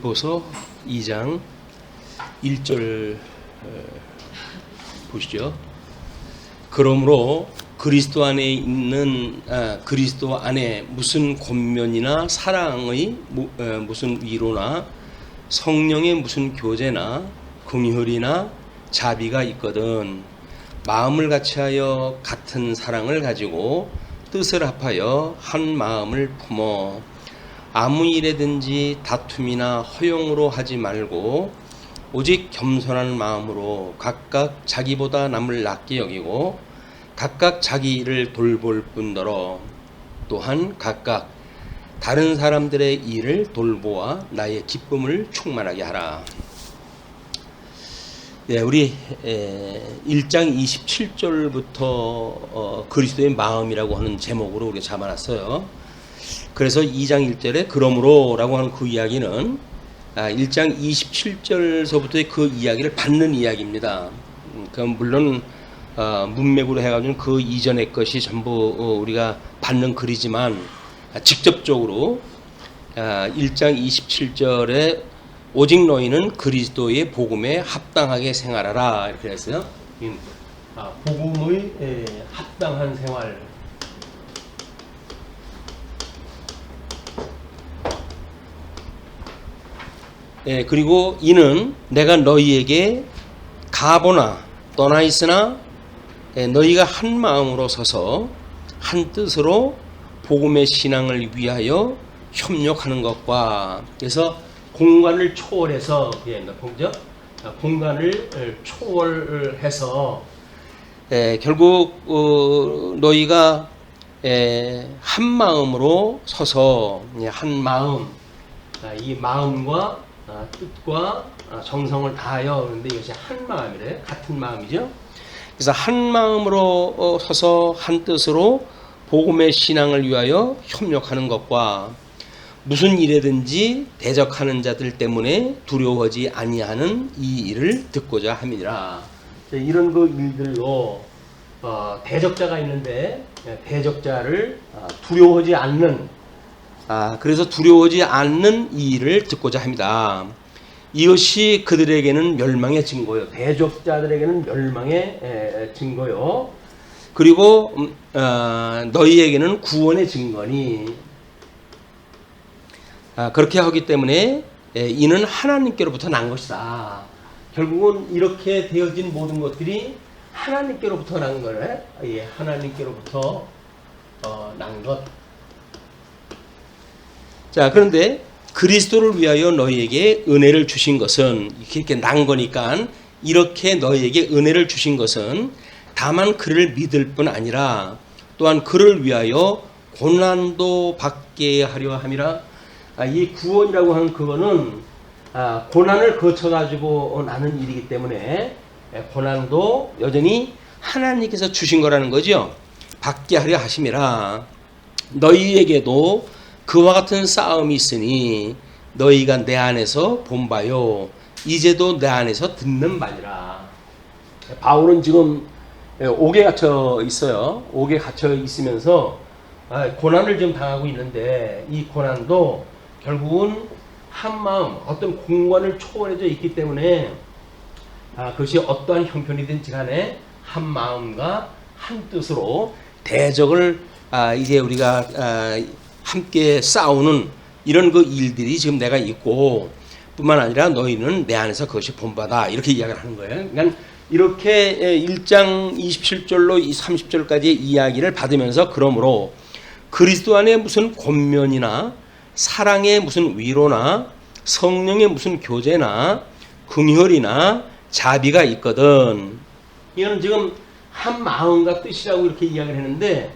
빌립보서 2장 1절 보시죠. 그러므로 그리스도 안에 있는 그리스도 안에 무슨 권면이나 사랑의 무슨 위로나 성령의 무슨 교제나 긍휼이나 자비가 있거든 마음을 같이하여 같은 사랑을 가지고 뜻을 합하여 한 마음을 품어 아무 일에든지 다툼이나 허용으로 하지 말고 오직 겸손한 마음으로 각각 자기보다 남을 낮게 여기고 각각 자기 일을 돌볼 뿐더러 또한 각각 다른 사람들의 일을 돌보아 나의 기쁨을 충만하게 하라. 네, 우리 1장 27절부터 그리스도의 마음이라고 하는 제목으로 우리가 잡아놨어요. 그래서 2장 1절에 그러므로 라고 하는 그 이야기는 1장 27절서부터의 그 이야기를 받는 이야기입니다. 물론 문맥으로 해가지고 그 이전의 것이 전부 우리가 받는 글이지만 직접적으로 1장 27절에 오직 너희는 그리스도의 복음에 합당하게 생활하라 이렇게 했어요. 복음의 합당한 생활. 그리고 이는 내가 너희에게 가보나 떠나 있으나 너희가 한 마음으로 서서 한 뜻으로 복음의 신앙을 위하여 협력하는 것과 그래서 공간을 초월해서 보죠? 공간을 초월해서 결국 너희가 한 마음으로 서서 한 마음 이 마음과 뜻과 정성을 다하여 그런데 이것이 한 마음이래 같은 마음이죠. 그래서 한 마음으로 서서 한 뜻으로 복음의 신앙을 위하여 협력하는 것과 무슨 일에든지 대적하는 자들 때문에 두려워하지 아니하는 이 일을 듣고자 함이니라. 이런 그 일들로 대적자가 있는데 대적자를 두려워하지 않는 그래서 두려워하지 않는 이 일을 듣고자 합니다. 이것이 그들에게는 멸망의 증거요. 대적자들에게는 멸망의 증거요. 그리고 너희에게는 구원의 증거니 그렇게 하기 때문에 이는 하나님께로부터 난 것이다. 결국은 이렇게 되어진 모든 것들이 하나님께로부터 난 거네. 하나님께로부터 난 것. 자, 그런데 그리스도를 위하여 너희에게 은혜를 주신 것은 이렇게 난 거니까 이렇게 너희에게 은혜를 주신 것은 다만 그를 믿을 뿐 아니라 또한 그를 위하여 고난도 받게 하려 함이라. 이 구원이라고 하는 그거는 고난을 거쳐가지고 나는 일이기 때문에 고난도 여전히 하나님께서 주신 거라는 거죠. 받게 하려 하심이라. 너희에게도 그와 같은 싸움이 있으니 너희가 내 안에서 본 바요 이제도 내 안에서 듣는 바니라. 바울은 지금 옥에 갇혀 있어요. 옥에 갇혀 있으면서 고난을 지금 당하고 있는데 이 고난도 결국은 한 마음 어떤 공간을 초월해져 있기 때문에 그것이 어떠한 형편이든지 간에 한 마음과 한 뜻으로 대적을 이제 우리가 함께 싸우는 이런 그 일들이 지금 내가 있고 뿐만 아니라 너희는 내 안에서 그것이 본바다 이렇게 이야기를 하는 거예요. 그러니까 이렇게 1장 27절로 30절까지의 이야기를 받으면서 그러므로 그리스도 안에 무슨 권면이나 사랑의 무슨 위로나 성령의 무슨 교제나 긍휼이나 자비가 있거든. 이거는 지금 한 마음과 뜻이라고 이렇게 이야기를 했는데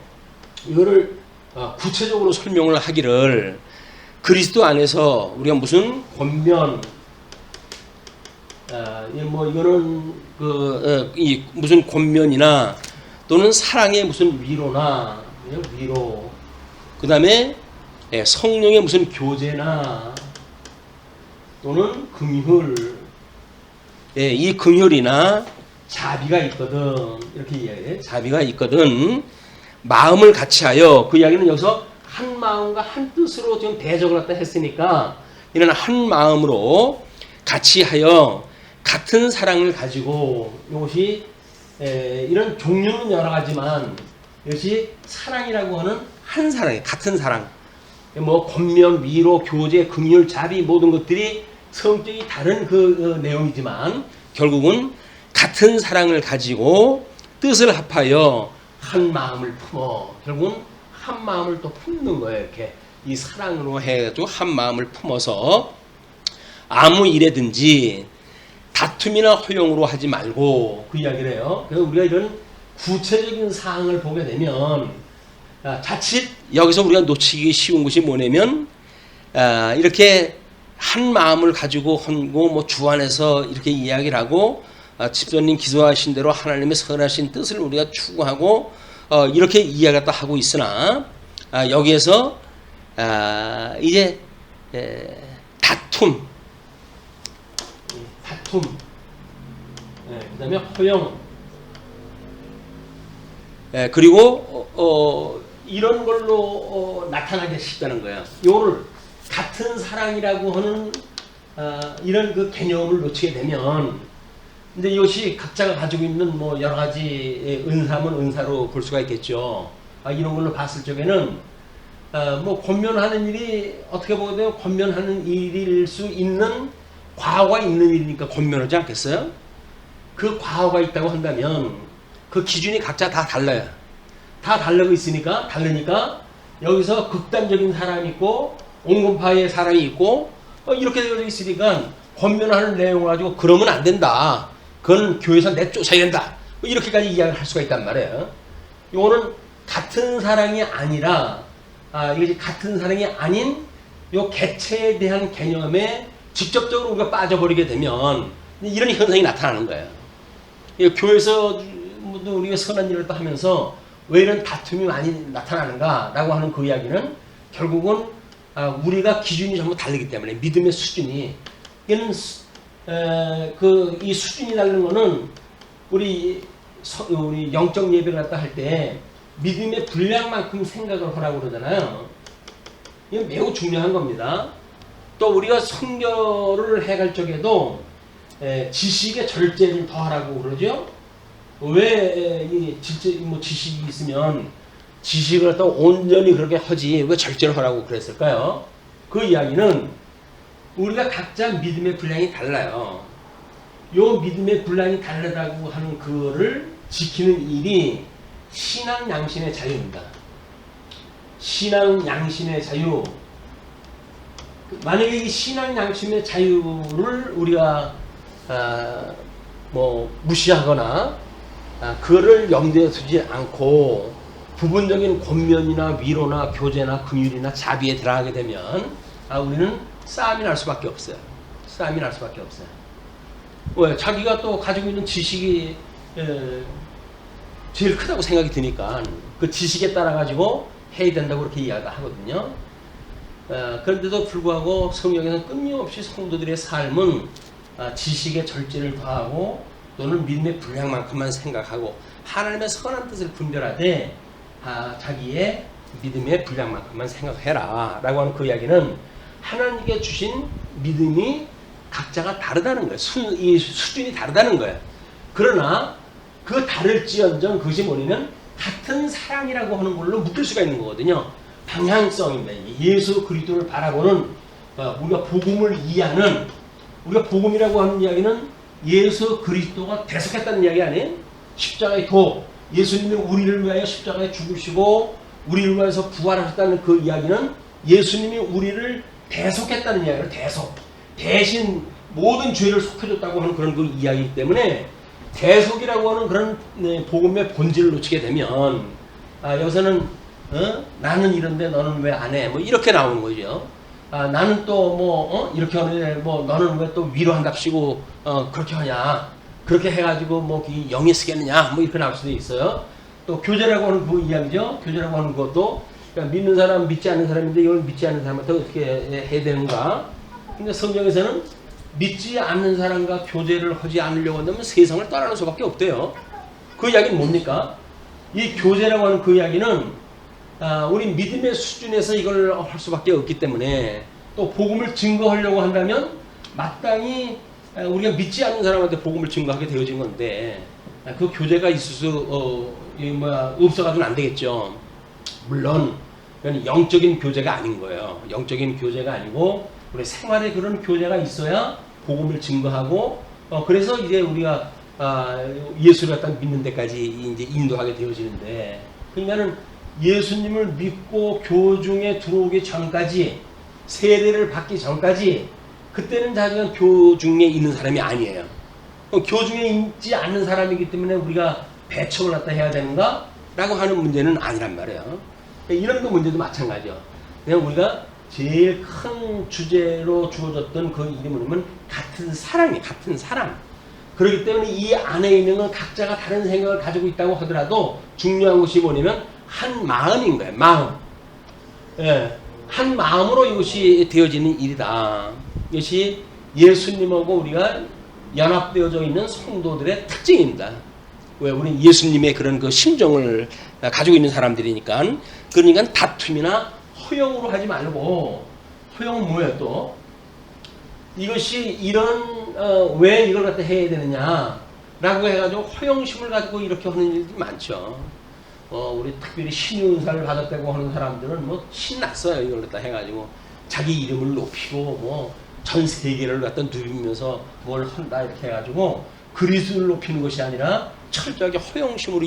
이거를 구체적으로 설명을 하기를 그리스도 안에서 우리가 무슨 권면 이거는 이 무슨 권면이나 또는 사랑의 무슨 위로나 위로 그 다음에 성령의 무슨 교제나 또는 긍휼 이 긍휼이나 자비가 있거든 이렇게 이야기해. 자비가 있거든 마음을 같이하여 그 이야기는 여기서 한 마음과 한 뜻으로 지금 대적을 갖다 했으니까 이런 한 마음으로 같이 하여 같은 사랑을 가지고 이것이 이런 종류는 여러 가지만 이것이 사랑이라고 하는 한 사랑이에요. 같은 사랑. 뭐 권면, 위로, 교제, 긍휼, 자비 모든 것들이 성격이 다른 그 내용이지만 결국은 같은 사랑을 가지고 뜻을 합하여 한 마음을 품어 결국은 한 마음을 또 품는 거예요. 이렇게 이 사랑으로 해가지고 한 마음을 품어서 아무 일에든지 다툼이나 허용으로 하지 말고 그 이야기를 해요. 그래서 우리가 이런 구체적인 사항을 보게 되면 자칫 여기서 우리가 놓치기 쉬운 것이 뭐냐면 이렇게 한 마음을 가지고 하고 뭐 주 안에서 이렇게 이야기를 하고 집사님 기도하신 대로 하나님의 선하신 뜻을 우리가 추구하고 이렇게 이야기를 하고 있으나 여기에서 이제 다툼 그다음에 허용 그리고 이런 걸로 나타나기 쉽다는 거예요. 이거를 같은 사랑이라고 하는 이런 그 개념을 놓치게 되면 근데 이것이 각자가 가지고 있는 뭐 여러 가지 은사면 은사로 볼 수가 있겠죠. 이런 걸로 봤을 적에는 뭐 권면하는 일이 어떻게 보게 되면 권면하는 일일 수 있는 과거가 있는 일이니까 권면하지 않겠어요? 그 과거가 있다고 한다면 그 기준이 각자 다 달라요. 다 다르니까 여기서 극단적인 사람이 있고 온건파의 사람이 있고 이렇게 되어 있으니까 권면하는 내용을 가지고 그러면 안 된다. 그건 교회에서 내쫓아야 된다. 이렇게까지 이야기를 할 수가 있단 말이에요. 이거는 같은 사랑이 아니라 이것이 같은 사랑이 아닌 요 개체에 대한 개념에 직접적으로 우리가 빠져버리게 되면 이런 현상이 나타나는 거예요. 교회에서 우리가 선한 일을 또 하면서 왜 이런 다툼이 많이 나타나는가라고 하는 그 이야기는 결국은 우리가 기준이 전부 다르기 때문에 믿음의 수준이 이는 이 수준이 다른 거는 우리 영적 예배를 갖다 할 때 믿음의 분량만큼 생각을 하라고 그러잖아요. 이건 매우 중요한 겁니다. 또 우리가 성결을 해갈 적에도 지식의 절제를 더하라고 그러죠. 왜 지식이 있으면 지식을 또 온전히 그렇게 하지 왜 절제를 하라고 그랬을까요? 그 이야기는 우리가 각자 믿음의 분량이 달라요. 요 믿음의 분량이 다르다고 하는 그거를 지키는 일이 신앙 양심의 자유입니다. 신앙 양심의 자유. 만약에 이 신앙 양심의 자유를 우리가 무시하거나 그거를 염두에 두지 않고 부분적인 권면이나 위로나 교제나 긍휼이나 자비에 들어가게 되면 우리는 싸움이 날 수밖에 없어요. 왜? 자기가 또 가지고 있는 지식이 제일 크다고 생각이 드니까 그 지식에 따라 가지고 해야 된다고 그렇게 이야기하거든요. 그런데도 불구하고 성경에서는 끊임없이 성도들의 삶은 지식의 절제를 더하고 또는 믿음의 분량만큼만 생각하고 하나님의 선한 뜻을 분별하되 자기의 믿음의 분량만큼만 생각해라 라고 하는 그 이야기는 하나님께 주신 믿음이 각자가 다르다는 거예요. 이 수준이 다르다는 거예요. 그러나 그 다를지언정 그것이 뭐냐면 같은 사랑이라고 하는 걸로 묶일 수가 있는 거거든요. 방향성입니다. 예수 그리스도를 바라보는 우리가 복음을 이해하는 우리가 복음이라고 하는 이야기는 예수 그리스도가 대속했다는 이야기 아니에요? 십자가의 도 예수님이 우리를 위하여 십자가에 죽으시고 우리를 위해서 부활하셨다는 그 이야기는 예수님이 우리를 대속했다는 이야기를 대신 모든 죄를 속해줬다고 하는 그런 그 이야기이기 때문에 대속이라고 하는 그런 복음의 본질을 놓치게 되면 여기서는 나는 이런데 너는 왜 안 해? 뭐 이렇게 나오는 거죠. 나는 또 이렇게 하는데 너는 왜 또 위로한답시고 그렇게 하냐? 그렇게 해가지고 영이 쓰겠느냐? 이렇게 나올 수도 있어요. 또 교제라고 하는 그 이야기죠. 교제라고 하는 것도 그러니까 믿는 사람, 믿지 않는 사람인데 이걸 믿지 않는 사람한테 어떻게 해야 되는가? 근데 성경에서는 믿지 않는 사람과 교제를 하지 않으려고 한다면 세상을 떠나는 수밖에 없대요. 그 이야기는 뭡니까? 이 교제라고 하는 그 이야기는 우리 믿음의 수준에서 이걸 할 수밖에 없기 때문에 또 또 복음을 증거하려고 한다면 마땅히 우리가 믿지 않는 사람한테 복음을 증거하게 되어진 건데 그 교제가 있을 수 없어가지고는 안 되겠죠. 물론 그건 영적인 교제가 아닌 거예요. 영적인 교제가 아니고 우리 생활에 그런 교제가 있어야 복음을 증거하고 그래서 이제 우리가 예수를 갖다 믿는 데까지 이제 인도하게 되어지는데, 그러니까는 예수님을 믿고 교중에 들어오기 전까지, 세례를 받기 전까지 그때는 자기가 교중에 있는 사람이 아니에요. 교중에 있지 않는 사람이기 때문에 우리가 배척을 갖다 해야 되는가? 라고 하는 문제는 아니란 말이에요. 이런 문제도 마찬가지죠. 그냥 우리가 제일 큰 주제로 주어졌던 그 이름은 뭐냐면 같은 사랑이에요. 같은 사랑. 그렇기 때문에 이 안에 있는 건 각자가 다른 생각을 가지고 있다고 하더라도 중요한 것이 뭐냐면 한 마음인 거예요. 마음. 예, 한 마음으로 이것이 되어지는 일이다. 이것이 예수님하고 우리가 연합되어져 있는 성도들의 특징입니다. 왜? 우리 예수님의 그런 그 심정을 가지고 있는 사람들이니까. 그러니까 다툼이나 허용으로 하지 말고, 허용은 뭐예요 또? 이것이 왜 이걸 갖다 해야 되느냐 라고 해가지고 허용심을 가지고 이렇게 하는 일들이 많죠. 우리 특별히 신유은사를 받았다고 하는 사람들은 뭐 신났어요. 이걸 갖다 해가지고 자기 이름을 높이고 전 세계를 갖다 누비면서 뭘 한다 이렇게 해가지고 그리스도를 높이는 것이 아니라 철저하게 허용심으로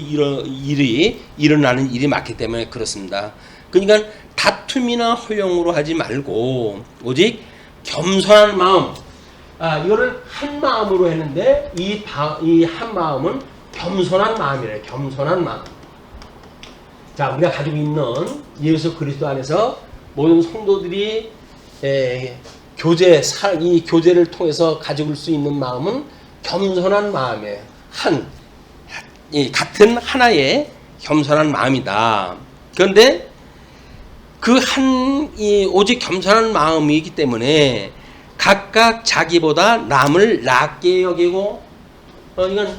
일어나는 일이 많기 때문에 그렇습니다. 그러니까 다툼이나 허용으로 하지 말고 오직 겸손한 마음, 이거를 한 마음으로 했는데 이 한 마음은 겸손한 마음이래요. 겸손한 마음. 자, 우리가 가지고 있는 예수 그리스도 안에서 모든 성도들이 이 교제를 통해서 가지고 수 있는 마음은 겸손한 마음이에요. 같은 하나의 겸손한 마음이다. 그런데 오직 겸손한 마음이기 때문에 각각 자기보다 남을 낮게 여기고, 이건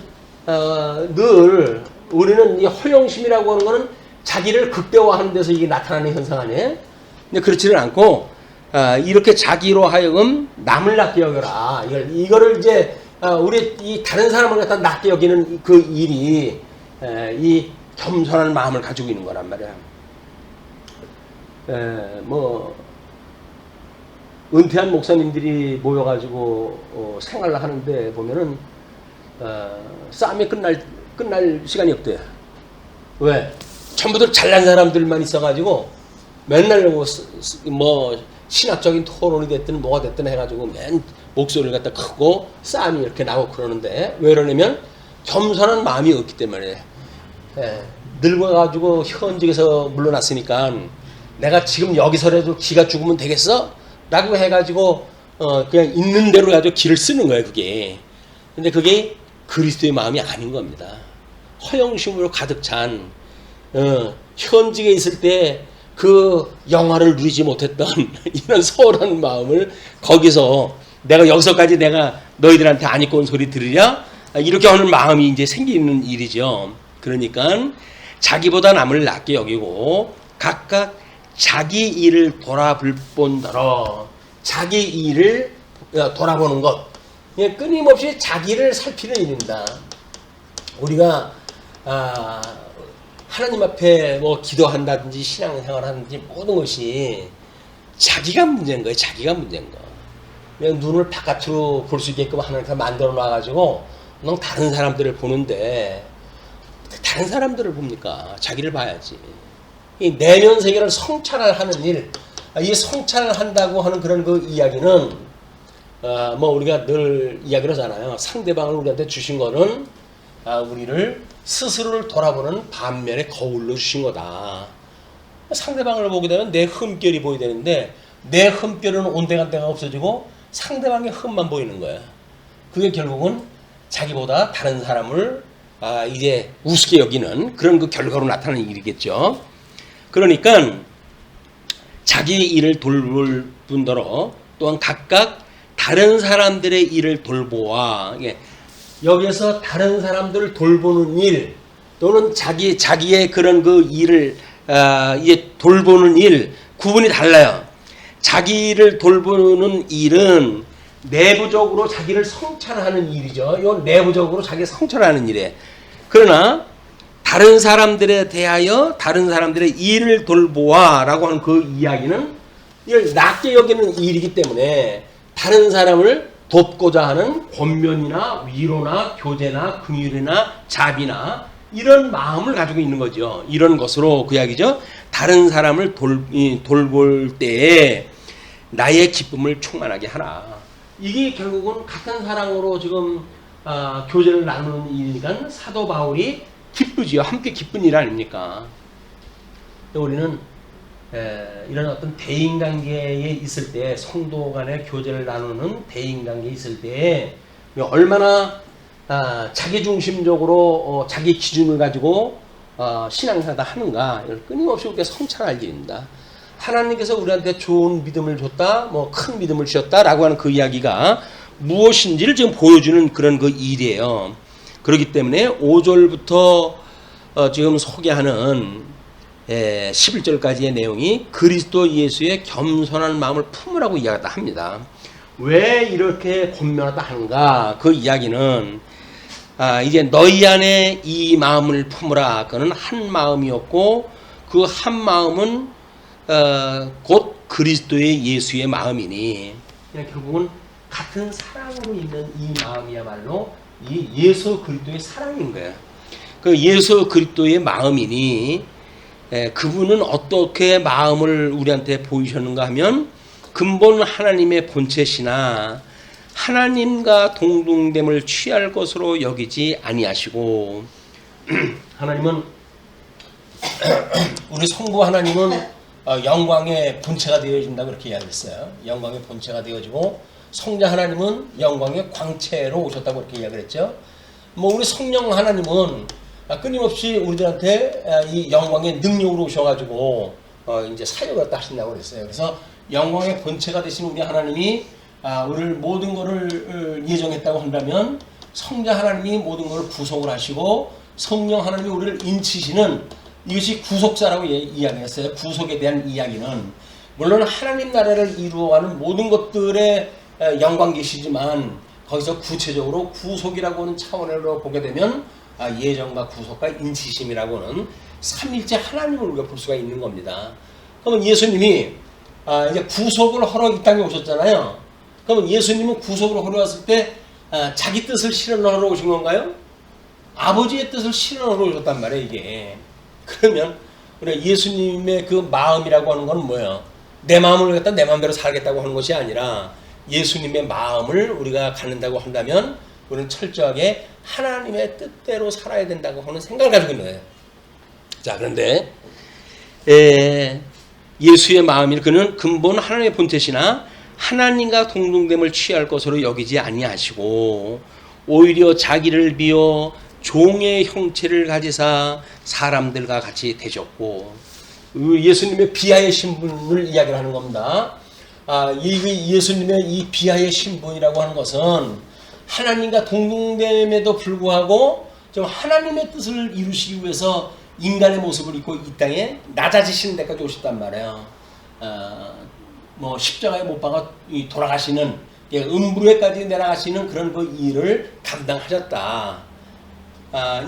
늘 우리는 이 허용심이라고 하는 거는 자기를 극대화하는 데서 이게 나타나는 현상 아니에요? 근데 그렇지는 않고 이렇게 자기로 하여금 남을 낮게 여겨라. 이거를 이제 우리 이 다른 사람을 갖다 낮게 여기는 그 일이 이 겸손한 마음을 가지고 있는 거란 말이야. 은퇴한 목사님들이 모여가지고 생활을 하는데 보면은 싸움이 끝날 시간이 없대요. 왜? 전부들 잘난 사람들만 있어가지고 맨날 신학적인 토론이 됐든 뭐가 됐든 해가지고 맨 목소리를 갖다 크고 싸움이 이렇게 나고 그러는데, 왜 그러냐면 겸손한 마음이 없기 때문에. 늙어가지고 현직에서 물러났으니까 내가 지금 여기서라도 기가 죽으면 되겠어? 라고 해가지고 그냥 있는 대로 가지고 기를 쓰는 거예요. 그게. 근데 그게 그리스도의 마음이 아닌 겁니다. 허영심으로 가득 찬 현직에 있을 때 그 영화를 누리지 못했던 이런 소홀한 마음을 거기서 여기서까지 내가 너희들한테 안 입고 온 소리 들으랴? 이렇게 하는 마음이 이제 생기는 일이죠. 그러니까 자기보다 남을 낮게 여기고 각각 자기 일을 돌아볼 뿐더러, 자기 일을 돌아보는 것, 끊임없이 자기를 살피는 일입니다. 우리가 하나님 앞에 기도한다든지 신앙생활 하든지 모든 것이 자기가 문제인 거예요. 자기가 문제인 거. 그냥 눈을 바깥으로 볼 수 있게끔 하나님께서 만들어 놔가지고 넌 다른 사람들을 보는데, 다른 사람들을 봅니까? 자기를 봐야지. 이 내면 세계를 성찰하는 일, 이 성찰을 한다고 하는 그런 그 이야기는 우리가 늘 이야기를 하잖아요. 상대방을 우리한테 주신 거는 우리를 스스로를 돌아보는 반면에 거울로 주신 거다. 상대방을 보게 되면 내 흠결이 보여야 되는데 내 흠결은 온데간데가 없어지고 상대방의 흠만 보이는 거야. 그게 결국은 자기보다 다른 사람을 이제 우습게 여기는 그런 그 결과로 나타나는 일이겠죠. 그러니까 자기 일을 돌볼 뿐더러 또한 각각 다른 사람들의 일을 돌보아, 여기에서 다른 사람들을 돌보는 일 또는 자기의 그런 그 일을 이제 돌보는 일 구분이 달라요. 자기를 돌보는 일은 내부적으로 자기를 성찰하는 일이죠. 이 내부적으로 자기를 성찰하는 일에. 그러나 다른 사람들에 대하여 다른 사람들의 일을 돌보아라고 하는 그 이야기는 이걸 낮게 여기는 일이기 때문에 다른 사람을 돕고자 하는 권면이나 위로나 교제나 긍휼이나 자비나 이런 마음을 가지고 있는 거죠. 이런 것으로 그 이야기죠. 다른 사람을 돌볼 때에 나의 기쁨을 충만하게 하라. 이게 결국은 같은 사랑으로 지금 교제를 나누는 일이니까 사도 바울이 기쁘지요. 함께 기쁜 일 아닙니까? 우리는 이런 어떤 대인관계에 있을 때, 성도 간의 교제를 나누는 대인관계에 있을 때 얼마나 자기중심적으로 자기 기준을 가지고 신앙생활을 하는가, 이걸 끊임없이 우리가 성찰할 일입니다. 하나님께서 우리한테 좋은 믿음을 줬다, 뭐 큰 믿음을 주셨다라고 하는 그 이야기가 무엇인지를 지금 보여주는 그런 그 일이에요. 그렇기 때문에 5절부터 지금 소개하는 11절까지의 내용이 그리스도 예수의 겸손한 마음을 품으라고 이야기하다 합니다. 왜 이렇게 권면하다 하는가? 그 이야기는 이제 너희 안에 이 마음을 품으라. 그는 한 마음이었고 그 한 마음은 곧 그리스도의 예수의 마음이니, 결국은 같은 사랑으로 있는 이 마음이야말로 이 예수 그리스도의 사랑인 거예요. 그 예수 그리스도의 마음이니 그분은 어떻게 마음을 우리한테 보이셨는가 하면 근본 하나님의 본체시나 하나님과 동등됨을 취할 것으로 여기지 아니하시고 하나님은 우리 성부 하나님은 영광의 본체가 되어진다고 그렇게 이야기했어요. 영광의 본체가 되어지고 성자 하나님은 영광의 광채로 오셨다고 그렇게 이야기를 했죠. 뭐 우리 성령 하나님은 끊임없이 우리들한테 이 영광의 능력으로 오셔가지고 이제 사역을 하신다고 그랬어요. 그래서 영광의 본체가 되신 우리 하나님이 우리를 모든 것을 예정했다고 한다면 성자 하나님이 모든 것을 구속을 하시고 성령 하나님이 우리를 인치시는, 이것이 구속사라고 이야기했어요. 구속에 대한 이야기는 물론 하나님 나라를 이루어가는 모든 것들의 영광 계시지만 거기서 구체적으로 구속이라고 하는 차원으로 보게 되면 예정과 구속과 인치심이라고는 삼일째 하나님을 우리가 볼 수가 있는 겁니다. 그러면 예수님이 이제 구속을 하러 이 땅에 오셨잖아요. 그러면 예수님은 구속을 하러 왔을 때 자기 뜻을 실현하러 오신 건가요? 아버지의 뜻을 실현하러 오셨단 말이에요, 이게. 그러면 우리가 예수님의 그 마음이라고 하는 건 뭐예요? 내 마음을 갖다 내 마음대로 살겠다고 하는 것이 아니라 예수님의 마음을 우리가 갖는다고 한다면 우리는 철저하게 하나님의 뜻대로 살아야 된다고 하는 생각을 가지고 있는 거예요. 자, 그런데 예수의 마음이 그는 근본 하나님의 본체시나 하나님과 동등됨을 취할 것으로 여기지 아니하시고 오히려 자기를 비워 종의 형체를 가지사 사람들과 같이 되셨고, 예수님의 비하의 신분을 이야기를 하는 겁니다. 예수님의 이 비하의 신분이라고 하는 것은 하나님과 동등됨에도 불구하고 좀 하나님의 뜻을 이루시기 위해서 인간의 모습을 입고 이 땅에 낮아지시는 데까지 오셨단 말이에요. 뭐 십자가에 못 박아 돌아가시는, 음부에까지 내려가시는 그런 그 일을 감당하셨다.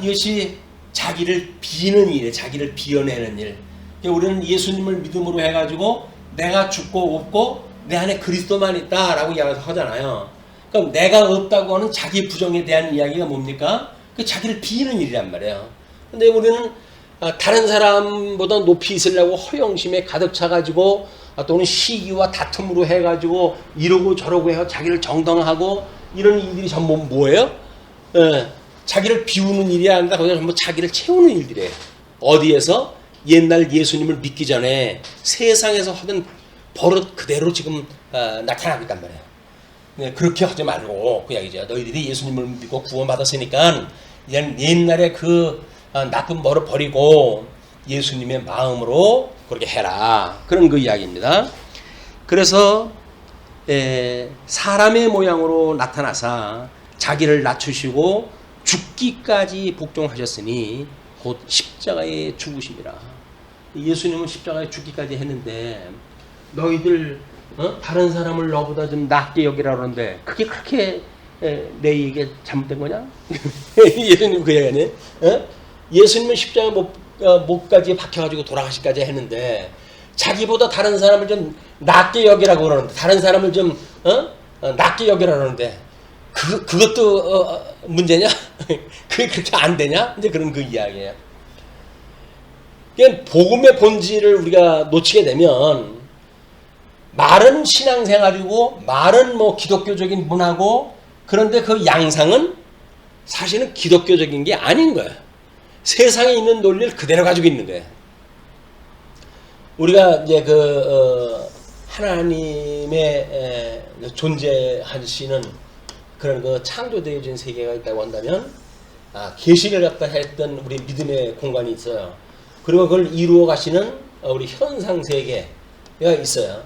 이것이 자기를 비는 일이에요. 자기를 비워내는 일. 우리는 예수님을 믿음으로 해가지고 내가 죽고 없고 내 안에 그리스도만 있다라고 이야기하잖아요. 그럼 내가 없다고 하는 자기 부정에 대한 이야기가 뭡니까? 그 자기를 비는 일이란 말이에요. 근데 우리는 다른 사람보다 높이 있으려고 허영심에 가득 차가지고 또는 시기와 다툼으로 해가지고 이러고 저러고 해서 자기를 정당하고 이런 일들이 전부 뭐예요? 자기를 비우는 일이 아니라 그냥 전부 자기를 채우는 일들이에요. 어디에서? 옛날 예수님을 믿기 전에 세상에서 하던 버릇 그대로 지금 나타나고 있단 말이에요. 네, 그렇게 하지 말고 그 이야기죠. 너희들이 예수님을 믿고 구원받았으니까 옛날에 그 나쁜 버릇 버리고 예수님의 마음으로 그렇게 해라. 그런 그 이야기입니다. 그래서 사람의 모양으로 나타나사 자기를 낮추시고 죽기까지 복종하셨으니 곧 십자가에 죽으심이라. 예수님은 십자가에 죽기까지 했는데 너희들 다른 사람을 너보다 좀 낮게 여기라 그러는데 그게 그렇게 내 얘기가 잘못된 거냐? 예수님 그 얘기 아니에요? 예수님은 십자가 목까지 박혀가지고 돌아가시까지 했는데 자기보다 다른 사람을 좀 낮게 여기라고 그러는데 다른 사람을 좀 낮게 여기라 그러는데 그것도 문제냐? 그게 그렇게 안 되냐? 이제 그런 그 이야기예요. 그러니까 복음의 본질을 우리가 놓치게 되면 말은 신앙생활이고 말은 뭐 기독교적인 문화고 그런데 그 양상은 사실은 기독교적인 게 아닌 거예요. 세상에 있는 논리를 그대로 가지고 있는 거예요. 우리가 이제 하나님의 존재하시는 그런 그 창조되어진 세계가 있다고 한다면 계시를 갖다 했던 우리 믿음의 공간이 있어요. 그리고 그걸 이루어 가시는 우리 현상 세계가 있어요.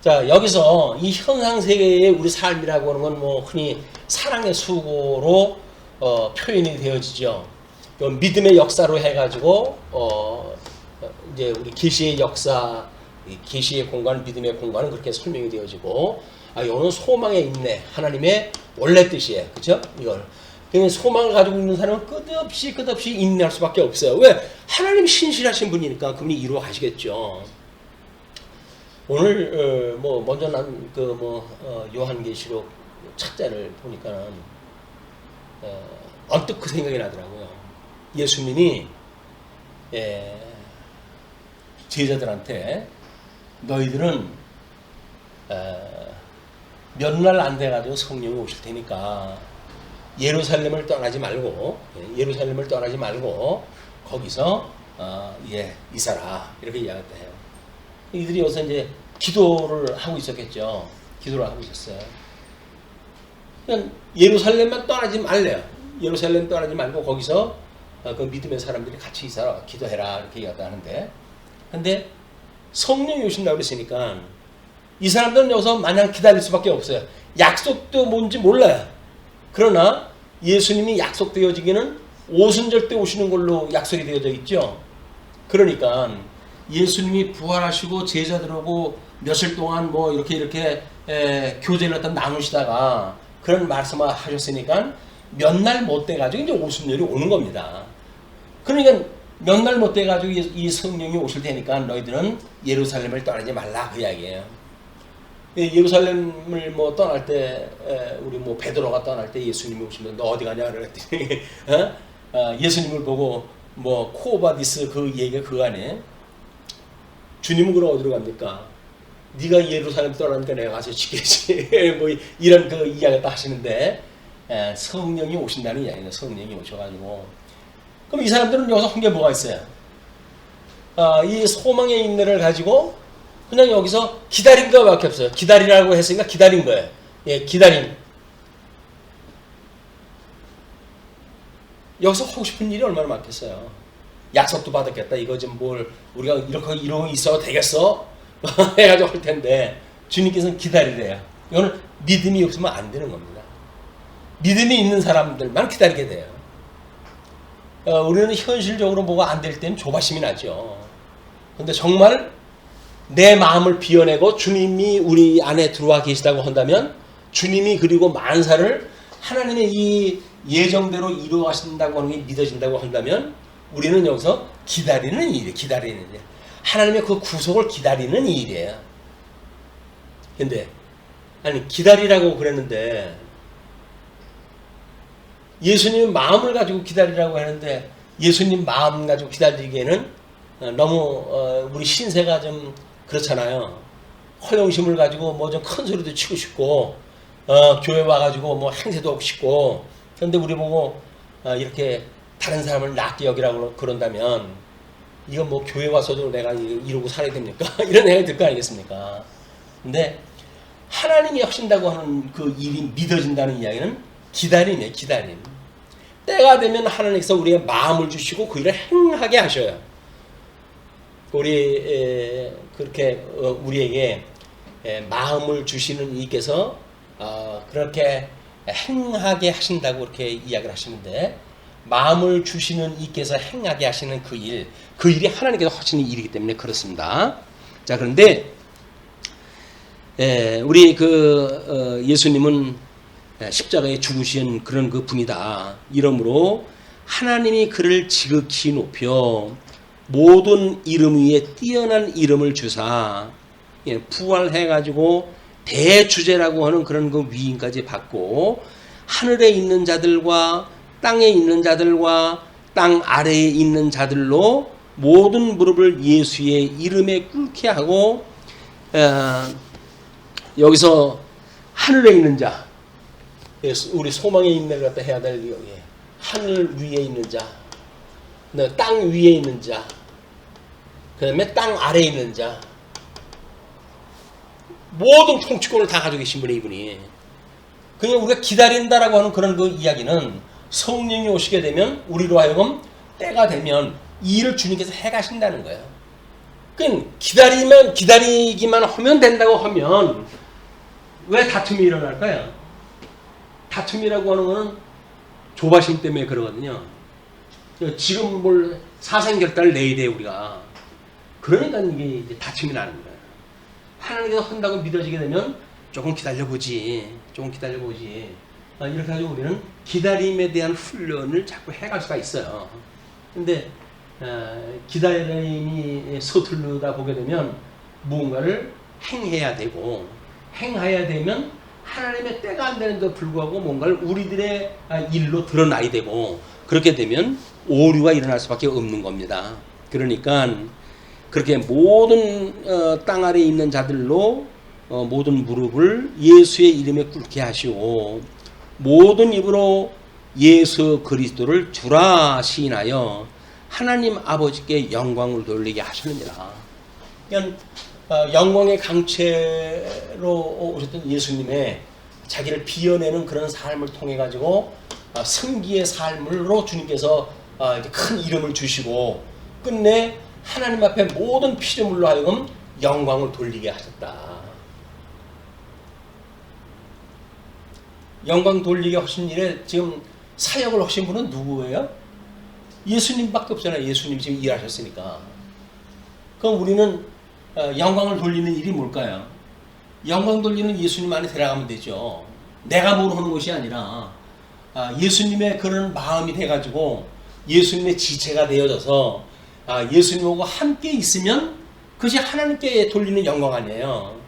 자, 여기서 이 현상 세계의 우리 삶이라고 하는 건 뭐 흔히 사랑의 수고로 표현이 되어지죠. 믿음의 역사로 해가지고 이제 우리 계시의 역사, 계시의 공간, 믿음의 공간은 그렇게 설명이 되어지고, 이거는 소망의 인내, 하나님의 원래 뜻이에요, 그렇죠? 이걸. 그러면 소망을 가지고 있는 사람은 끝없이 인내할 수밖에 없어요. 왜? 하나님 신실하신 분이니까 그분이 이루어 가시겠죠. 오늘 먼저 난 요한계시록 책자를 보니까는 언뜻 그 생각이 나더라고요. 예수님이 제자들한테 너희들은 몇 날 안 돼가지고 성령이 오실 테니까 예루살렘을 떠나지 말고 거기서 있어라 이렇게 이야기했다 해요. 이들이 여기서 이제 기도를 하고 있었겠죠. 기도를 하고 있었어요. 그냥 예루살렘만 떠나지 말래요. 예루살렘 떠나지 말고 거기서 그 믿음의 사람들이 같이 있어라, 기도해라 이렇게 이야기하는데, 근데 성령이 오신다고 그랬으니까 이 사람들은 여기서 마냥 기다릴 수밖에 없어요. 약속도 뭔지 몰라요. 그러나 예수님이 약속되어지기는 오순절 때 오시는 걸로 약속이 되어져 있죠. 그러니까 예수님이 부활하시고 제자들하고 며칠 동안 이렇게 교제를 어떤 나누시다가 그런 말씀을 하셨으니까 몇 날 못 돼가지고 이제 오순절이 오는 겁니다. 그러니까 몇 날 못 돼가지고 이 성령이 오실 테니까 너희들은 예루살렘을 떠나지 말라 그 이야기예요. 예루살렘을 떠날 때 우리 베드로가 떠날 때 예수님이 오시면 너 어디 가냐 그랬더니 예수님을 보고 코바디스 그 얘기가 그거 아니에요? 주님은 그럼 어디로 갑니까? 네가 예루살렘 떠나니까 내가 가서 지키지. 이런 그 이야기를 다 하시는데 성령이 오신다는 이야기예요. 성령이 오셔가지고 그럼 이 사람들은 여기서 한 게 뭐가 있어요? 이 소망의 인내를 가지고 그냥 여기서 기다린 거밖에 없어요. 기다리라고 했으니까 기다린 거예요. 기다림. 여기서 하고 싶은 일이 얼마나 많겠어요. 약속도 받았겠다. 이거 좀 우리가 이러고 있어도 되겠어? 해가지고 할 텐데 주님께서는 기다리래요. 이거는 믿음이 없으면 안 되는 겁니다. 믿음이 있는 사람들만 기다리게 돼요. 우리는 현실적으로 뭐가 안 될 때는 조바심이 나죠. 근데 정말 내 마음을 비워내고 주님이 우리 안에 들어와 계시다고 한다면 주님이 그리고 만사를 하나님의 이 예정대로 이루어가신다고 하는 게 믿어진다고 한다면 우리는 여기서 기다리는 일이에요. 기다리는 일. 하나님의 그 구속을 기다리는 일이에요. 근데 기다리라고 그랬는데 예수님 마음을 가지고 기다리라고 하는데 예수님 마음 가지고 기다리기에는 너무 우리 신세가 좀 그렇잖아요. 허영심을 가지고 좀 큰 소리도 치고 싶고 교회 와가지고 행세도 하고 싶고, 그런데 우리 보고 이렇게 다른 사람을 낮게 여기라고 그런다면 이건 교회 와서도 내가 이러고 살아야 됩니까? 이런 생각이 들 거 아니겠습니까? 근데 하나님이 하신다고 하는 그 일이 믿어진다는 이야기는 기다림이에요. 기다림. 때가 되면 하나님께서 우리의 마음을 주시고 그 일을 행하게 하셔요. 우리 그렇게 우리에게 마음을 주시는 이께서 그렇게 행하게 하신다고 그렇게 이야기를 하시는데, 마음을 주시는 이께서 행하게 하시는 그 일이 하나님께서 하시는 일이기 때문에 그렇습니다. 자, 그런데 우리 예수님은 십자가에 죽으신 그런 그 분이다. 이러므로 하나님이 그를 지극히 높여 모든 이름 위에 뛰어난 이름을 주사 부활해가지고 대주제라고 하는 그런 그 위임까지 받고 하늘에 있는 자들과 땅에 있는 자들과 땅 아래에 있는 자들로 모든 무릎을 예수의 이름에 꿇게 하고 여기서 하늘에 있는 자, 우리 소망의 인내를 갖다 해야 될 여기 하늘 위에 있는 자, 땅 위에 있는 자, 그 다음에 땅 아래에 있는 자, 모든 통치권을 다 가지고 계신 분이 이분이. 그냥 우리가 기다린다라고 하는 그런 그 이야기는 성령이 오시게 되면 우리로 하여금 때가 되면 이 일을 주님께서 해가신다는 거예요. 그러니까 기다리기만 하면 된다고 하면 왜 다툼이 일어날까요? 다툼이라고 하는 거는 조바심 때문에 그러거든요. 지금 뭘 사생결단을 내야 돼 우리가. 그러니까 이게 이제 다툼이 나는 거예요. 하나님께서 한다고 믿어지게 되면 조금 기다려보지. 이렇게 해가지고 우리는 기다림에 대한 훈련을 자꾸 해갈 수가 있어요. 근데 기다림이 서툴르다 보게 되면 무언가를 행해야 되고 행해야 되면 하나님의 때가 안 되는데도 불구하고 뭔가를 우리들의 일로 드러나야 되고 그렇게 되면 오류가 일어날 수밖에 없는 겁니다. 그러니까 그렇게 모든 땅 아래에 있는 자들로 모든 무릎을 예수의 이름에 꿇게 하시고 모든 입으로 예수 그리스도를 주라 시인하여 하나님 아버지께 영광을 돌리게 하셨느니라. 그러니까 영광의 강체로 오셨던 예수님의 자기를 비워내는 그런 삶을 통해 가지고 승기의 삶으로 주님께서 큰 이름을 주시고 끝내 하나님 앞에 모든 피조물로 하여금 영광을 돌리게 하셨다. 영광 돌리게 하신 일에 지금 사역을 하신 분은 누구예요? 예수님밖에 없잖아요. 예수님 지금 일하셨으니까. 그럼 우리는 영광을 돌리는 일이 뭘까요? 영광 돌리는 예수님 안에 들어가면 되죠. 내가 모르는 것이 아니라 예수님의 그런 마음이 돼가지고 예수님의 지체가 되어져서 예수님하고 함께 있으면 그것이 하나님께 돌리는 영광 아니에요.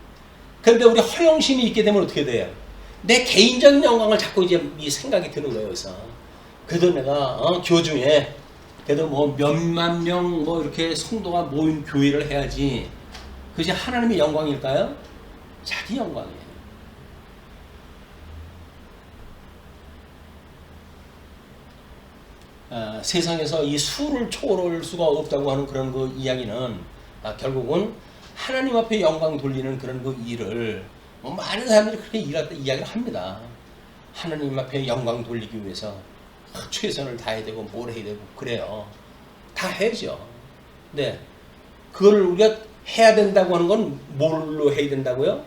그런데 우리 허영심이 있게 되면 어떻게 돼요? 내 개인적인 영광을 자꾸 이제 이 생각이 드는 거예요. 그래서 그래도 내가 교중에 그래도 뭐 몇만 명 뭐 이렇게 성도가 모인 교회를 해야지 그것이 하나님의 영광일까요? 자기 영광이에요. 세상에서 이 수를 초월할 수가 없다고 하는 그런 그 이야기는 결국은 하나님 앞에 영광 돌리는 그런 그 일을 많은 사람들이 그렇게 이야기를 합니다. 하나님 앞에 영광 돌리기 위해서 최선을 다해야 되고 뭘 해야 되고 그래요. 다 해야죠. 네, 그걸 우리가 해야 된다고 하는 건 뭘로 해야 된다고요?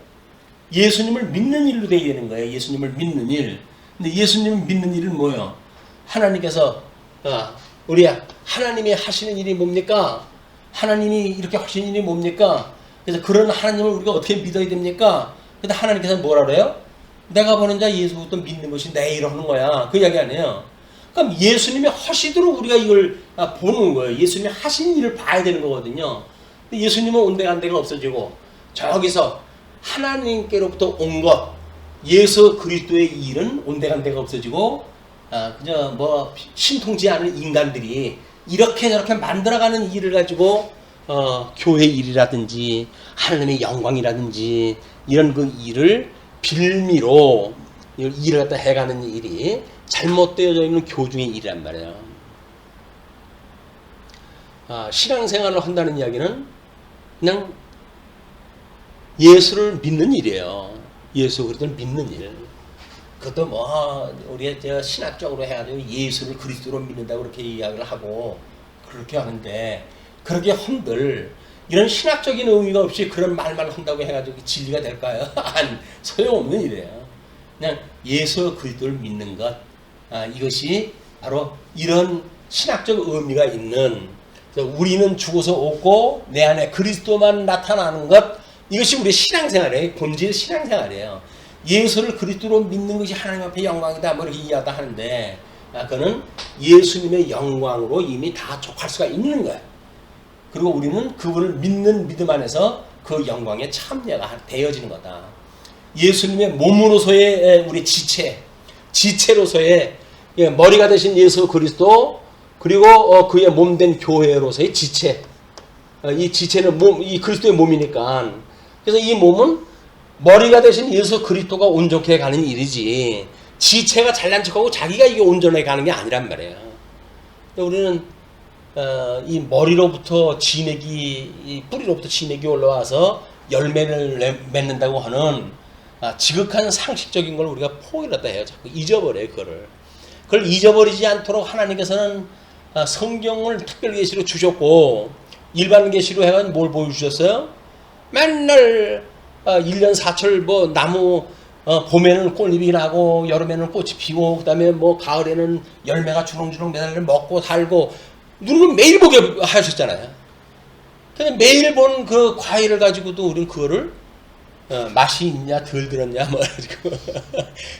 예수님을 믿는 일로 돼야 되는 거예요. 예수님을 믿는 일. 근데 예수님을 믿는 일은 뭐예요? 하나님께서 우리 하나님이 하시는 일이 뭡니까? 하나님이 이렇게 하시는 일이 뭡니까? 그래서 그런 하나님을 우리가 어떻게 믿어야 됩니까? 근데 하나님께서 뭐라 그래요? 내가 보는 자 예수부터 믿는 것이 내 일 하는 거야. 그 이야기 아니에요. 그럼 예수님이 하시도록 우리가 이걸 보는 거예요. 예수님이 하신 일을 봐야 되는 거거든요. 근데 예수님은 온데간데가 없어지고 저기서 하나님께로부터 온 것, 예수 그리스도의 일은 온데간데가 없어지고 그저 뭐 신통치 않은 인간들이 이렇게 저렇게 만들어가는 일을 가지고 교회 일이라든지 하나님의 영광이라든지 이런 그 일을 빌미로 일을 갖다 해가는 일이 잘못되어져 있는 교중의 일이란 말이에요. 신앙생활을 한다는 이야기는 그냥 예수를 믿는 일이에요. 예수 그리스도를 믿는 일. 그것도 뭐 우리가 신학적으로 해가지고 예수를 그리스도로 믿는다고 그렇게 이야기를 하고 그렇게 하는데 그렇게 한들 이런 신학적인 의미가 없이 그런 말만 한다고 해가지고 진리가 될까요? 아니, 소용없는 일이에요. 그냥 예수 그리스도를 믿는 것, 이것이 바로 이런 신학적 의미가 있는 우리는 죽어서 없고 내 안에 그리스도만 나타나는 것, 이것이 우리의 신앙생활이에요. 본질 신앙생활이에요. 예수를 그리스도로 믿는 것이 하나님 앞에 영광이다 뭐 이렇게 이해하다 하는데 그거는 예수님의 영광으로 이미 다 족할 수가 있는 거예요. 그리고 우리는 그분을 믿는 믿음 안에서 그 영광에 참여가 되어지는 거다. 예수님의 몸으로서의 우리 지체로서의 머리가 되신 예수 그리스도 그리고 그의 몸된 교회로서의 지체. 이 지체는 이 그리스도의 몸이니까. 그래서 이 몸은 머리가 되신 예수 그리스도가 온전케 가는 일이지 지체가 잘난 척하고 자기가 이게 온전하게 가는 게 아니란 말이에요. 우리는 이 머리로부터 이 뿌리로부터 진액이 올라와서 열매를 맺는다고 하는 지극한 상식적인 걸 우리가 포기를 했다 해요. 자꾸 잊어버려요. 그걸 잊어버리지 않도록 하나님께서는 성경을 특별 계시로 주셨고 일반 계시로 해가지고 뭘 보여주셨어요? 맨날 1년 4철 뭐 나무 봄에는 꽃잎이 나고 여름에는 꽃이 피고 그다음에 뭐 가을에는 열매가 주렁주렁 매달려 먹고 달고 누구는 매일 보게 하셨잖아요. 근데 매일 본 그 과일을 가지고도 우리는 그거를 맛이 있냐 덜 들었냐 뭐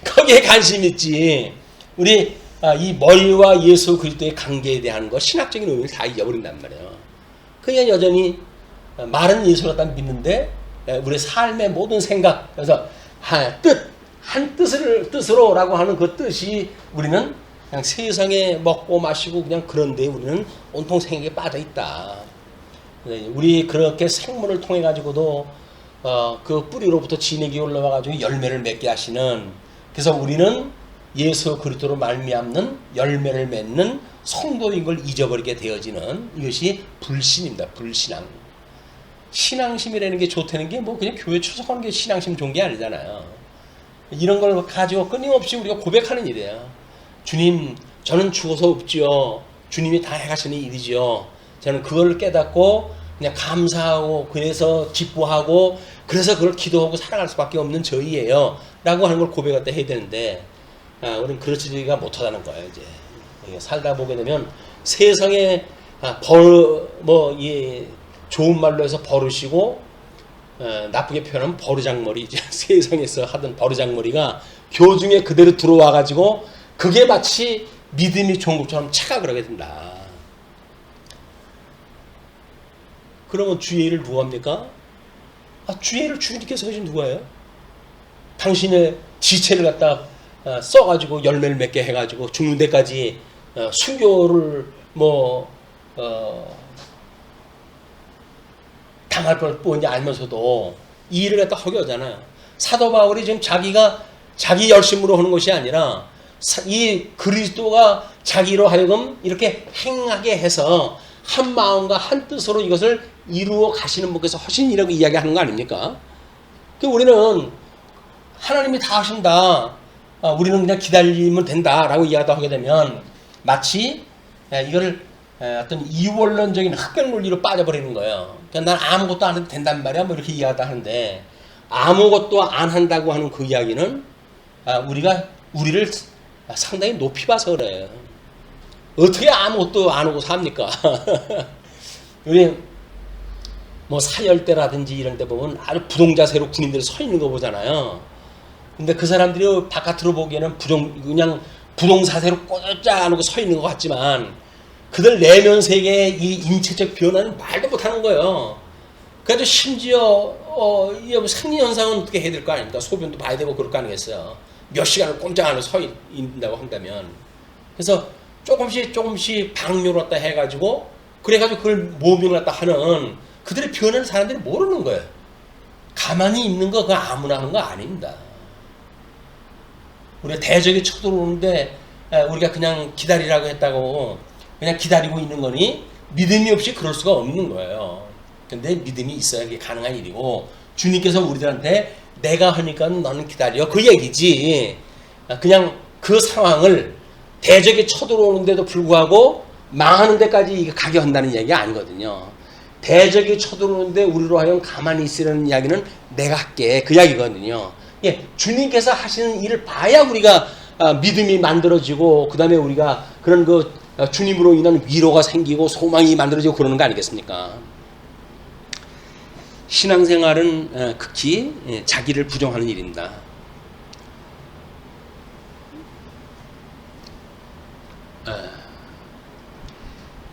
거기에 관심 있지. 우리 이 머리와 예수 그리스도의 관계에 대한 거 신학적인 의미를 다 잊어버린단 말이에요. 그냥 여전히 말은 예수를 갖다 믿는데 우리 삶의 모든 생각 그래서 한 뜻으로라고 하는 그 뜻이 우리는 그냥 세상에 먹고 마시고 그냥 그런데 우리는 온통 생각에 빠져 있다. 우리 그렇게 생물을 통해 가지고도 그 뿌리로부터 진액이 올라와 가지고 열매를 맺게 하시는 그래서 우리는 예수 그리스도로 말미암는 열매를 맺는 성도인 걸 잊어버리게 되어지는 이것이 불신입니다. 불신앙. 신앙심이라는 게 좋다는 게 뭐 그냥 교회 출석하는 게 신앙심 좋은 게 아니잖아요. 이런 걸 가지고 끊임없이 우리가 고백하는 일이에요. 주님, 저는 죽어서 없지요. 주님이 다 해가시는 일이지요. 저는 그걸 깨닫고 그냥 감사하고 그래서 기뻐하고 그래서 그걸 기도하고 살아갈 수밖에 없는 저희예요. 라고 하는 걸 고백할 때 해야 되는데 우리는 그렇지가 못하다는 거예요. 이제 살다 보게 되면 세상에 좋은 말로 해서 버릇이고 나쁘게 표현하면 버르장머리 세상에서 하던 버르장머리가 교중에 그대로 들어와 가지고 그게 마치 믿음이 좋은 것처럼 착각을 하게 된다. 그러면 주의를 누가 합니까? 주의를 주님께서 하신 누가예요? 당신의 지체를 갖다 써가지고 열매를 맺게 해가지고 죽는 데까지 순교를 당할 걸 뻔히 알면서도 이 일을 갖다 하게 하잖아요. 사도 바울이 지금 자기 열심으로 하는 것이 아니라 이 그리스도가 자기로 하여금 이렇게 행하게 해서 한 마음과 한 뜻으로 이것을 이루어 가시는 분께서 하신이라고 이야기하는 거 아닙니까? 우리는 하나님이 다 하신다. 우리는 그냥 기다리면 된다라고 이야기하다 하게 되면 마치 이걸 어떤 이원론적인 흑백 논리로 빠져버리는 거예요. 그러니까 난 아무것도 안 해도 된단 말이야. 뭐 이렇게 이야기하다 하는데 아무것도 안 한다고 하는 그 이야기는 우리가 우리를 상당히 높이 봐서 그래요. 어떻게 아무것도 안 하고 삽니까? 우리 뭐 사열대라든지 이런 데 보면 아주 부동자세로 군인들이 서 있는 거 보잖아요. 근데 그 사람들이 바깥으로 보기에는 그냥 부동사세로 꽂자 안 하고 서 있는 것 같지만 그들 내면 세계의 이 인체적 변화는 말도 못하는 거예요. 그래도 심지어 생리현상은 어떻게 해야 될 거 아닙니까? 소변도 봐야 되고 그럴 거 아니겠어요. 몇 시간을 꼼짝 안 하고 서 있는다고 한다면. 그래서 조금씩 방뇨를 갖다 해가지고 그래가지고 그걸 모빙을 갖다 하는 그들의 변하는 사람들이 모르는 거예요. 가만히 있는 거 그거 아무나 하는 거 아닙니다. 우리가 대적이 쳐들어오는데 우리가 그냥 기다리라고 했다고 그냥 기다리고 있는 거니 믿음이 없이 그럴 수가 없는 거예요. 근데 믿음이 있어야 그게 가능한 일이고 주님께서 우리들한테 내가 하니까 너는 기다려 그 얘기지. 그냥 그 상황을 대적이 쳐들어오는데도 불구하고 망하는 데까지 가게 한다는 얘기가 아니거든요. 대적이 쳐들어오는데 우리로 하여금 가만히 있으라는 이야기는 내가 할게 그 이야기거든요. 주님께서 하시는 일을 봐야 우리가 믿음이 만들어지고 그 다음에 우리가 그런 주님으로 인한 위로가 생기고 소망이 만들어지고 그러는 거 아니겠습니까? 신앙생활은 극히 자기를 부정하는 일입니다.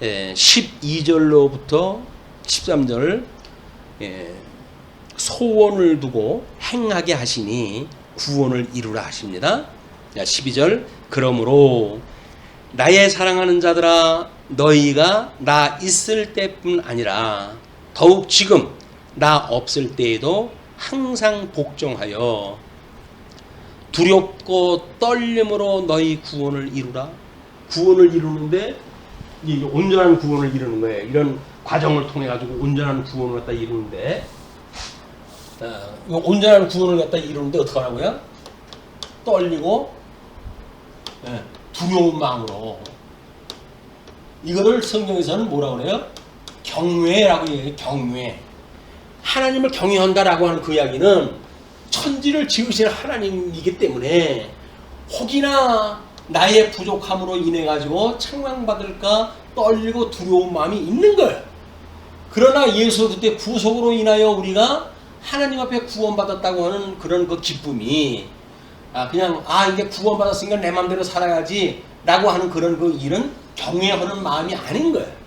12절로부터 13절 소원을 두고 행하게 하시니 구원을 이루라 하십니다. 12절 그러므로 나의 사랑하는 자들아 너희가 나 있을 때뿐 아니라 더욱 지금 나 없을 때에도 항상 복종하여 두렵고 떨림으로 너희 구원을 이루라. 구원을 이루는데 이 온전한 구원을 이루는 거예요. 이런 과정을 통해 가지고 온전한 구원을 갖다 이루는데 온전한 구원을 갖다 이루는데 어떻게 하라고요? 떨리고 두려운 마음으로. 이거를 성경에서는 뭐라고 그래요? 경외라고 얘기해요. 경외. 하나님을 경외한다라고 하는 그 이야기는 천지를 지으신 하나님이기 때문에 혹이나 나의 부족함으로 인해 가지고 책망받을까 떨리고 두려운 마음이 있는 거예요. 그러나 예수 그때 구속으로 인하여 우리가 하나님 앞에 구원받았다고 하는 그런 그 기쁨이 그냥 이게 구원받았으니까 내 마음대로 살아야지 라고 하는 그런 그 일은 경외하는 마음이 아닌 거예요.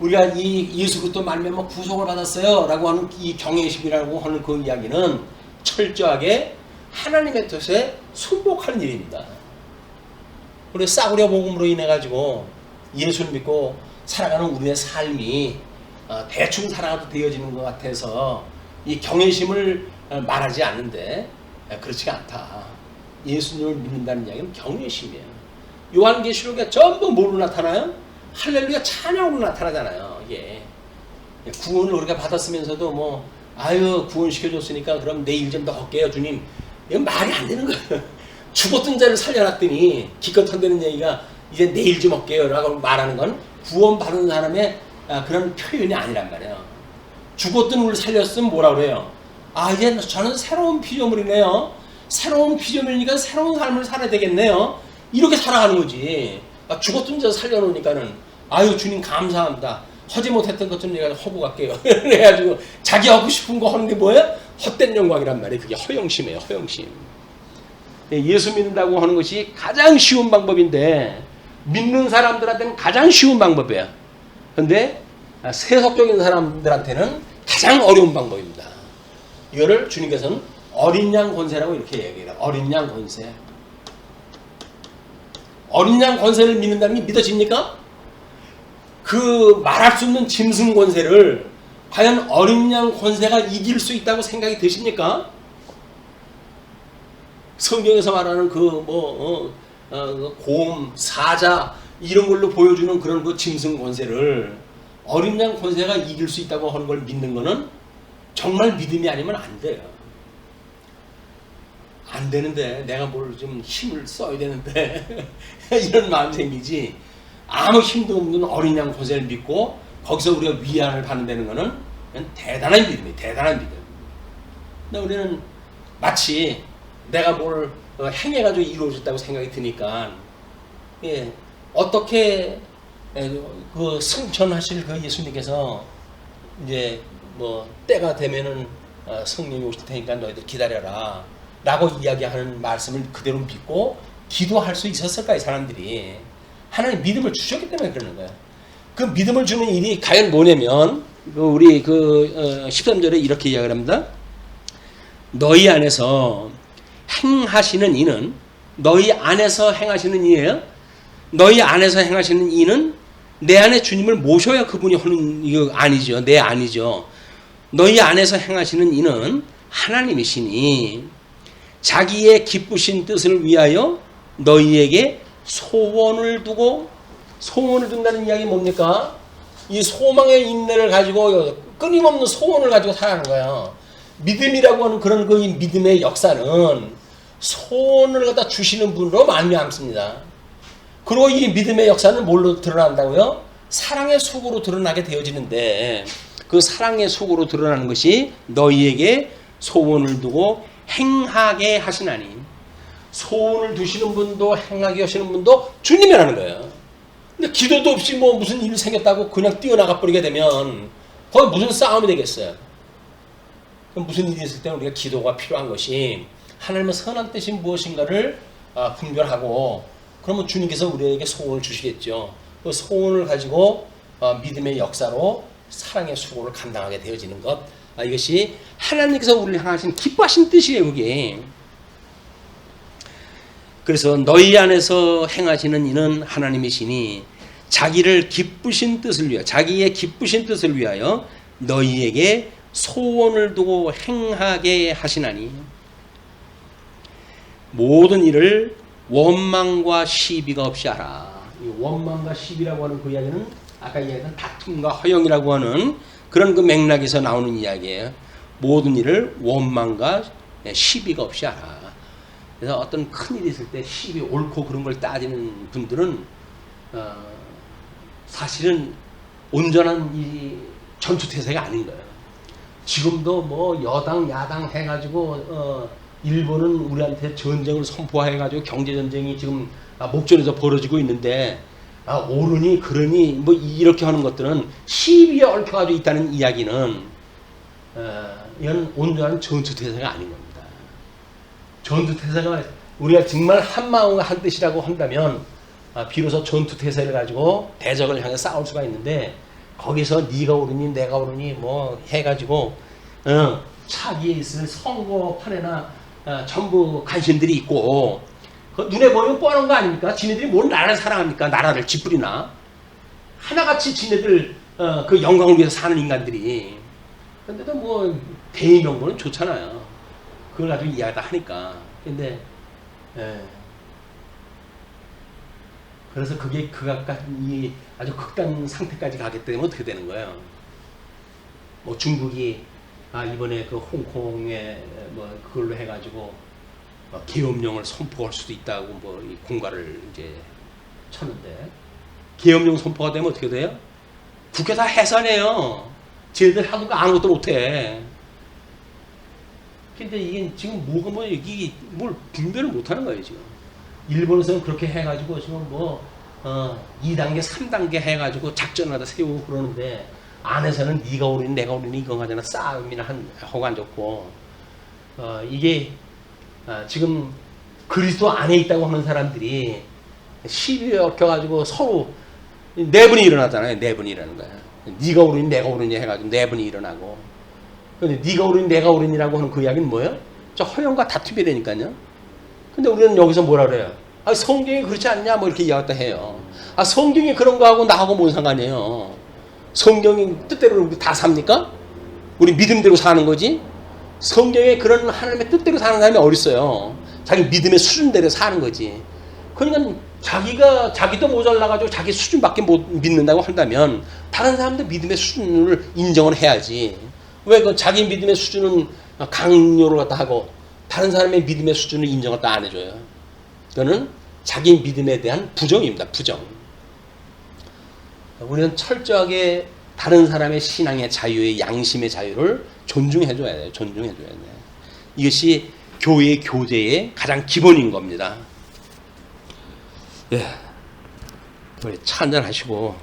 우리가 이 예수 그리스도 말미암아 구속을 받았어요 라고 하는 이 경외심이라고 하는 그 이야기는 철저하게 하나님의 뜻에 순복하는 일입니다. 우리 싸구려 복음으로 인해 가지고 예수를 믿고 살아가는 우리의 삶이 대충 살아가도 되어지는 것 같아서 이 경외심을 말하지 않는데 그렇지가 않다. 예수님을 믿는다는 이야기는 경외심이에요. 요한계시록에 전부 뭘로 나타나요? 할렐루야 찬양으로 나타나잖아요. 이게 구원을 우리가 받았으면서도 구원시켜줬으니까 그럼 내일 좀 더 할게요 주님. 이건 말이 안 되는 거예요. 죽었던 자를 살려놨더니 기껏 한다는 얘기가 이제 내일 좀 할게요 라고 말하는 건 구원받은 사람의 그런 표현이 아니란 말이에요. 죽었던 우리를 살렸으면 뭐라 그래요? 이제 저는 새로운 피조물이네요. 새로운 피조물이니까 새로운 삶을 살아야 되겠네요. 이렇게 살아가는 거지. 죽었던 자 살려놓으니까는 주님 감사합니다. 하지 못했던 것 좀 내가 하고 갈게요. 그래가지고 자기 하고 싶은 거 하는 게 뭐예요? 헛된 영광이란 말이에요. 그게 허영심이에요. 허영심. 예수 믿는다고 하는 것이 가장 쉬운 방법인데 믿는 사람들한테는 가장 쉬운 방법이에요. 그런데 세속적인 사람들한테는 가장 어려운 방법입니다. 이거를 주님께서는 어린 양 권세라고 이렇게 얘기해요. 어린 양 권세. 어린 양 권세를 믿는다는 게 믿어집니까? 그 말할 수 없는 짐승 권세를 과연 어린 양 권세가 이길 수 있다고 생각이 드십니까? 성경에서 말하는 곰, 사자 이런 걸로 보여주는 그런 그 짐승 권세를 어린 양 권세가 이길 수 있다고 하는 걸 믿는 거는 정말 믿음이 아니면 안 돼요. 안 되는데 내가 뭘 좀 힘을 써야 되는데 이런 마음 생기지. 아무 힘도 없는 어린 양 권세를 믿고 거기서 우리가 위안을 받는다는 거는 대단한 믿음이에요. 대단한 믿음. 근데 우리는 마치 내가 뭘 행해가지고 이루어졌다고 생각이 드니까 어떻게 그 승천하실 그 예수님께서 이제 때가 되면은 성령이 오실 테니까 너희들 기다려라 라고 이야기하는 말씀을 그대로 믿고 기도할 수 있었을까? 이 사람들이 하나님 믿음을 주셨기 때문에 그러는 거예요. 그 믿음을 주는 일이 과연 뭐냐면 우리 13절에 이렇게 이야기를 합니다. 너희 안에서 행하시는 이는 너희 안에서 행하시는 이예요. 너희 안에서 행하시는 이는 내 안에 주님을 모셔야 그분이 하는 이거 아니죠. 내 아니죠. 너희 안에서 행하시는 이는 하나님이시니 자기의 기쁘신 뜻을 위하여 너희에게 소원을 두고 소원을 둔다는 이야기 뭡니까? 이 소망의 인내를 가지고 끊임없는 소원을 가지고 살아가는 거예요. 믿음이라고 하는 그런 그 믿음의 역사는 소원을 갖다 주시는 분으로 말미암습니다. 그리고 이 믿음의 역사는 뭘로 드러난다고요? 사랑의 속으로 드러나게 되어지는데 그 사랑의 속으로 드러나는 것이 너희에게 소원을 두고 행하게 하시나니 소원을 두시는 분도 행하게 하시는 분도 주님이라는 거예요. 근데 기도도 없이 무슨 일이 생겼다고 그냥 뛰어나가 버리게 되면 거기 무슨 싸움이 되겠어요? 그럼 무슨 일이 있을 때 우리가 기도가 필요한 것이 하나님의 선한 뜻이 무엇인가를 분별하고 그러면 주님께서 우리에게 소원을 주시겠죠. 그 소원을 가지고 믿음의 역사로 사랑의 수고를 감당하게 되어지는 것. 이것이 하나님께서 우리를 향하신 기뻐하신 뜻이에요. 그게. 그래서 너희 안에서 행하시는 이는 하나님이시니 자기를 기쁘신 뜻을 위하여 자기의 기쁘신 뜻을 위하여 너희에게 소원을 두고 행하게 하시나니 모든 일을 원망과 시비가 없이 하라. 이 원망과 시비라고 하는 그 이야기는 아까 이야기했던 다툼과 허영이라고 하는 그런 그 맥락에서 나오는 이야기예요. 모든 일을 원망과 시비가 없이 하라. 그래서 어떤 큰 일이 있을 때 시비 옳고 그런 걸 따지는 분들은 사실은 온전한 이 전투태세가 아닌 거예요. 지금도 뭐 여당 야당 해가지고 일본은 우리한테 전쟁을 선포해가지고 경제전쟁이 지금 목전에서 벌어지고 있는데 옳으니 그러니 뭐 이렇게 하는 것들은 시비에 얽혀가지고 있다는 이야기는 이건 온전한 전투태세가 아닌 겁니다. 전투태세가 우리가 정말 한마음과 한뜻이라고 한다면 비로소 전투태세를 가지고 대적을 향해 싸울 수가 있는데 거기서 네가 옳으니 내가 옳으니 뭐 해가지고 차기에 있을 선거판에나 전부 간신들이 있고 그 눈에 보이면 뻔한 거 아닙니까? 지네들이 뭘 나라를 사랑합니까? 나라를 짓부리나 하나같이 지네들 그 영광을 위해서 사는 인간들이. 근데도 뭐 대의명분은 좋잖아요. 그걸 가지고 이야기다 하니까. 근데 그래서 그게 그것까지 아주 극단 상태까지 가게 되면 어떻게 되는 거예요? 뭐 중국이 이번에 그 홍콩에 뭐 그걸로 해가지고 계엄령을 선포할 수도 있다고 뭐 이 공갈을 이제 쳤는데 계엄령 선포가 되면 어떻게 돼요? 국회 다 해산해요. 쟤들 하는 거 아무것도 못해. 근데 이게 지금 뭐가 뭐 여기 뭘 분별을 못하는 거예요 지금. 일본에서는 그렇게 해가지고 지금 뭐 2단계, 3단계 해가지고 작전을 하다 세우고 그러는데 안에서는 네가 옳으니 내가 옳으니 이거 가잖아 싸움이나 하고 앉았고 이게 지금 그리스도 안에 있다고 하는 사람들이 시비에 얽혀가지고 서로 내분이 일어나잖아요. 내분이 일어나는 거야. 네가 옳으니 내가 옳으니 해가지고 내분이 일어나고. 근데 네가 옳으니 내가 옳으니라고 하는 그 이야기는 뭐예요? 저 허영과 다툼이 되니까요. 근데 우리는 여기서 뭐라 그래요? 성경이 그렇지 않냐 뭐 이렇게 이야기했다 해요. 성경이 그런 거하고 나하고 뭔 상관이에요? 성경이 뜻대로 다 삽니까? 우리 믿음대로 사는 거지? 성경에 그런 하나님의 뜻대로 사는 사람이 어딨어요? 자기 믿음의 수준대로 사는 거지. 그러니까 자기도 모자라가지고 자기 수준밖에 못 믿는다고 한다면 다른 사람도 믿음의 수준을 인정을 해야지. 왜 그 자기 믿음의 수준은 강요를 갖다 하고 다른 사람의 믿음의 수준을 인정을 다 안 해줘요. 이거는 자기 믿음에 대한 부정입니다. 부정. 우리는 철저하게 다른 사람의 신앙의 자유의 양심의 자유를 존중해줘야 돼요. 존중해줘야 돼요. 이것이 교회의 교제의 가장 기본인 겁니다. 예, 우리 차 한잔 하시고